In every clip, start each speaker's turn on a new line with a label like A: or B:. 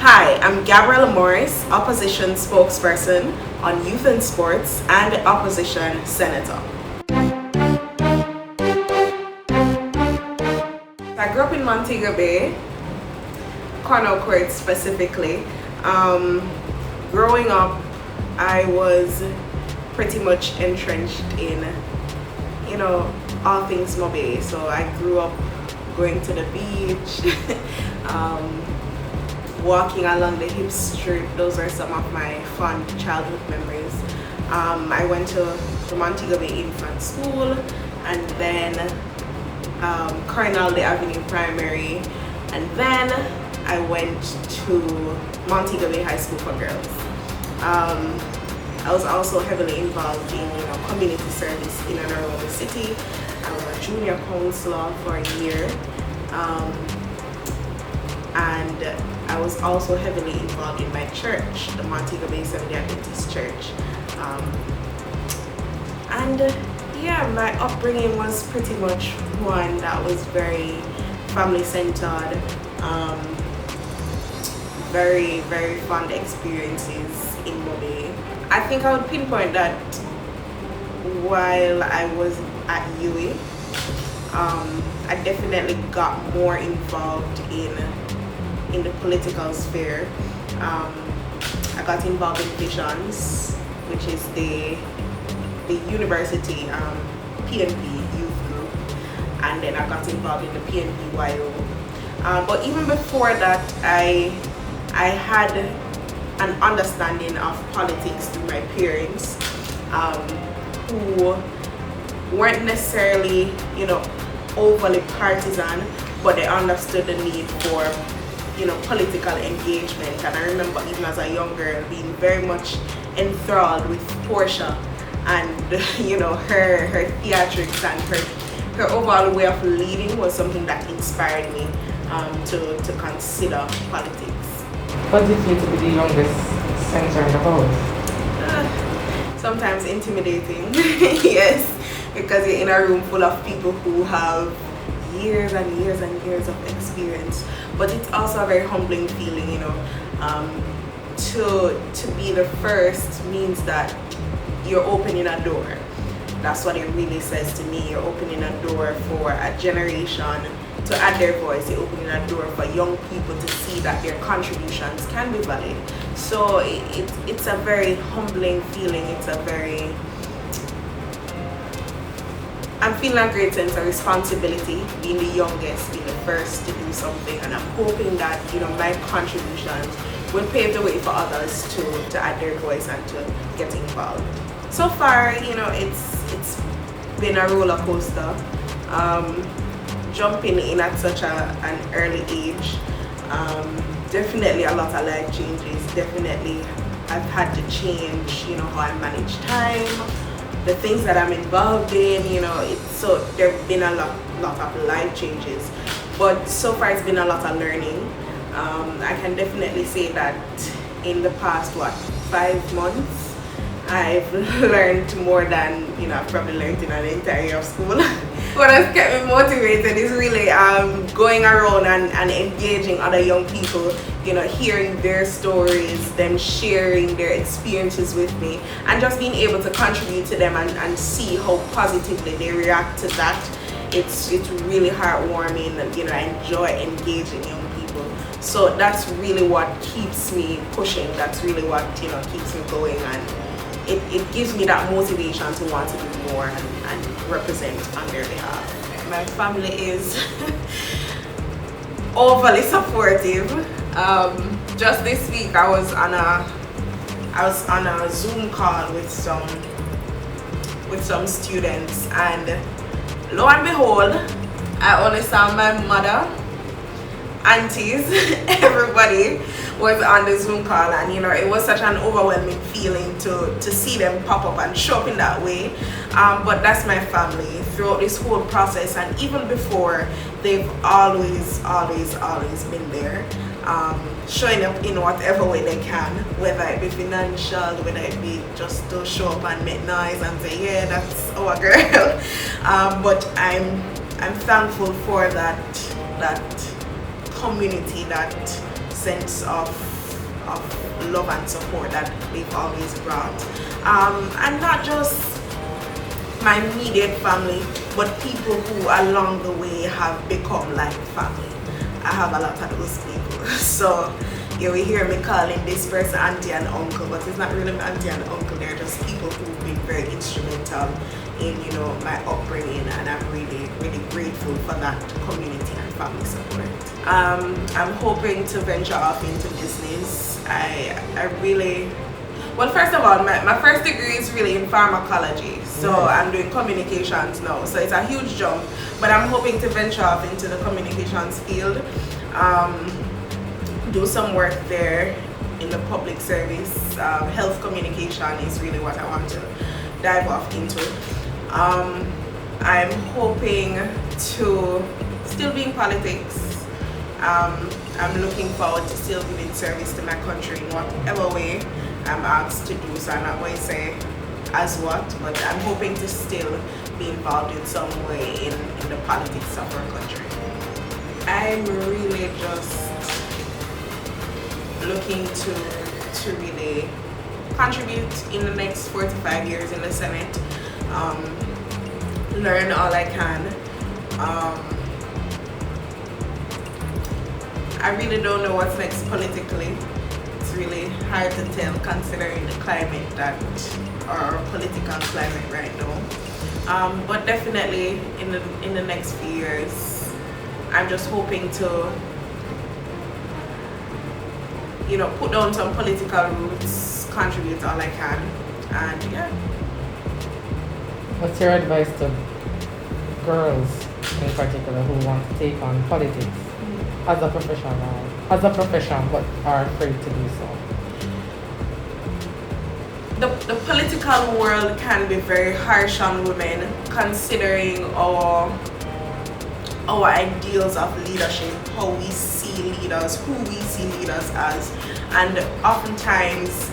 A: Hi, I'm Gabriela Morris, Opposition Spokesperson on Youth and Sports and Opposition Senator. I grew up in Montego Bay, Cornell Court specifically. Growing up, I was pretty much entrenched in, all things Mobe. So I grew up going to the beach, walking along the hip strip. Those are some of my fond childhood memories. I went to the Montego Bay Infant School and then Cornell the Avenue Primary, and then I went to Montego Bay High School for Girls. I was also heavily involved in community service in and around the city. I was a junior counselor for a year, and I was also heavily involved in my church, the Montego Bay Seventh-day Adventist Church. My upbringing was pretty much one that was very family-centered, very, very fond experiences in Mobe. I think I would pinpoint that while I was at UWI, I definitely got more involved in the political sphere. I got involved in Visions, which is the university PNP youth group, and then I got involved in the PNP-YO. But even before that, I had an understanding of politics through my parents, who weren't necessarily, overly partisan, but they understood the need for, political engagement. And I remember even as a young girl being very much enthralled with Portia and her theatrics and her overall way of leading was something that inspired me to consider politics.
B: What did it feel to be the youngest senator in the House?
A: Sometimes intimidating, yes, because you're in a room full of people who have years and years and years of experience. But it's also a very humbling feeling, to be the first means that you're opening a door. That's what it really says to me. You're opening a door for a generation to add their voice. You're opening a door for young people to see that their contributions can be valid. So it's a very humbling feeling. I'm feeling a great sense of responsibility, being the youngest, being the first to do something, and I'm hoping that my contributions will pave the way for others to add their voice and to get involved. So far, it's been a roller coaster. Jumping in at such an early age, definitely a lot of life changes. Definitely, I've had to change, how I manage time, the things that I'm involved in. So there've been a lot of life changes, but so far it's been a lot of learning. I can definitely say that in the past 5 months, I've learned more than I've probably learned in an entire year of school. What has kept me motivated is really going around and engaging other young people, hearing their stories, them sharing their experiences with me, and just being able to contribute to them and see how positively they react to that. It's really heartwarming, and I enjoy engaging young people. So that's really what keeps me pushing. That's really what keeps me going, and it gives me that motivation to want to do more and represent on their behalf. My family is overly supportive. Just this week I was on a Zoom call with some students, and lo and behold, I only saw my mother, aunties, everybody was on the Zoom call, and it was such an overwhelming feeling to see them pop up and show up in that way. But that's my family throughout this whole process, and even before, they've always been there, showing up in whatever way they can, whether it be financial, whether it be just to show up and make noise and say, yeah, that's our girl. But I'm thankful for that community, that sense of of love and support that they've always brought. And not just my immediate family, but people who along the way have become like family. I have a lot of those people. So you will hear me calling this person auntie and uncle, but it's not really my auntie and uncle. They're just people who've been very instrumental in, you know, my upbringing, and I'm really, really grateful for that community and family support. I'm hoping to venture off into business. I really, well, first of all, my first degree is really in pharmacology, so I'm doing communications now, so it's a huge jump, but I'm hoping to venture off into the communications field, do some work there in the public service. Health communication is really what I want to dive off into. I'm hoping to still be in politics. I'm looking forward to still giving service to my country in whatever way I'm asked to do, so I'm not going to say as what, but I'm hoping to still be involved in some way in the politics of our country. I'm really just looking to really contribute in the next 4 to 5 years in the Senate, learn all I can. I really don't know what's next politically. It's really hard to tell considering the climate our political climate right now. But definitely in the next few years, I'm just hoping to, you know, put down some political roots, contribute all I can, and yeah.
B: What's your advice to girls in particular who want to take on politics as a profession but are afraid to do so?
A: The political world can be very harsh on women, considering our ideals of leadership, how we see leaders, who we see leaders as, and oftentimes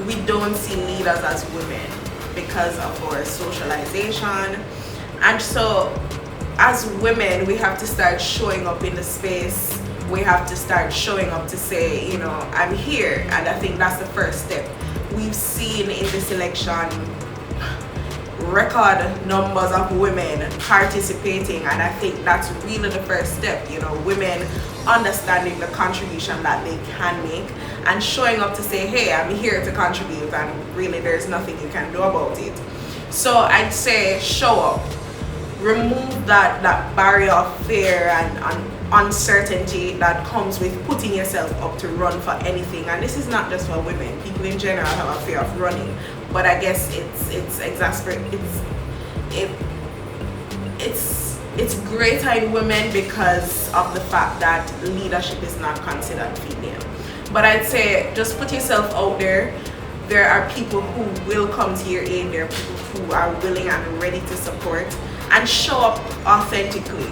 A: we don't see leaders as women because of our socialization. And so as women, we have to start showing up in the space. We have to start showing up to say, you know, I'm here, and I think that's the first step. We've seen in this election record numbers of women participating, and I think that's really the first step, you know, women understanding the contribution that they can make and showing up to say, hey, I'm here to contribute, and really there's nothing you can do about it. So I'd say show up, remove that barrier of fear and uncertainty that comes with putting yourself up to run for anything. And this is not just for women, people in general have a fear of running, but I guess it's greater in women because of the fact that leadership is not considered female. But I'd say just put yourself out there. There are people who will come to your aid. There are people who are willing and ready to support, and show up authentically.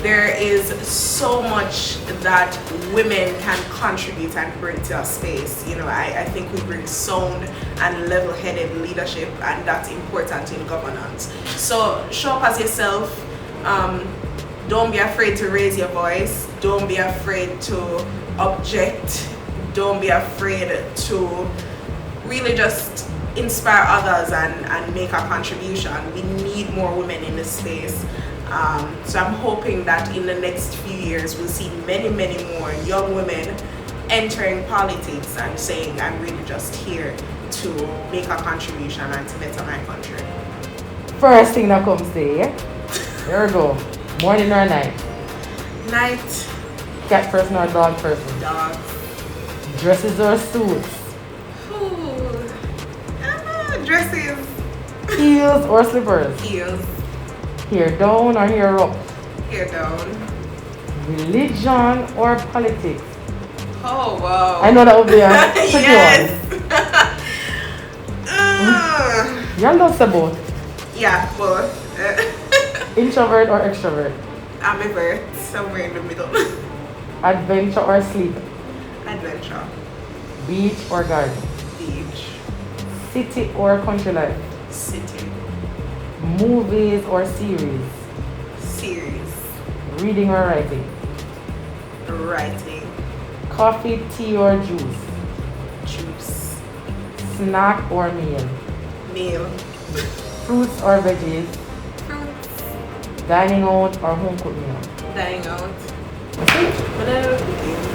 A: There is so much that women can contribute and bring to a space. You know, I think we bring sound and level-headed leadership, and that's important in governance. So show up as yourself. Don't be afraid to raise your voice. Don't be afraid to object. Don't be afraid to really just inspire others and make a contribution. We need more women in this space. So I'm hoping that in the next few years we'll see many more young women entering politics and saying, I'm really just here to make a contribution and to better my country.
B: First thing that comes to you, here we go. Morning or night?
A: Night.
B: Cat person or dog person?
A: Dog.
B: Dresses or suits?
A: Dresses.
B: Heels or slippers?
A: Heels.
B: Hair down or hair up?
A: Hair down.
B: Religion or politics?
A: Oh wow.
B: I know that would be a tricky
A: yes.
B: one. You love both?
A: Yeah, both.
B: Introvert or extrovert?
A: Ambivert, somewhere in the middle.
B: Adventure or sleep?
A: Adventure.
B: Beach or garden?
A: Beach.
B: City or country life?
A: City.
B: Movies or series?
A: Series.
B: Reading or writing?
A: Writing.
B: Coffee, tea, or juice?
A: Juice.
B: Snack or meal?
A: Meal.
B: Fruits or veggies?
A: Fruits.
B: Dining out or home cooked meal?
A: Dying out.
B: That's it.
A: But I love cooking.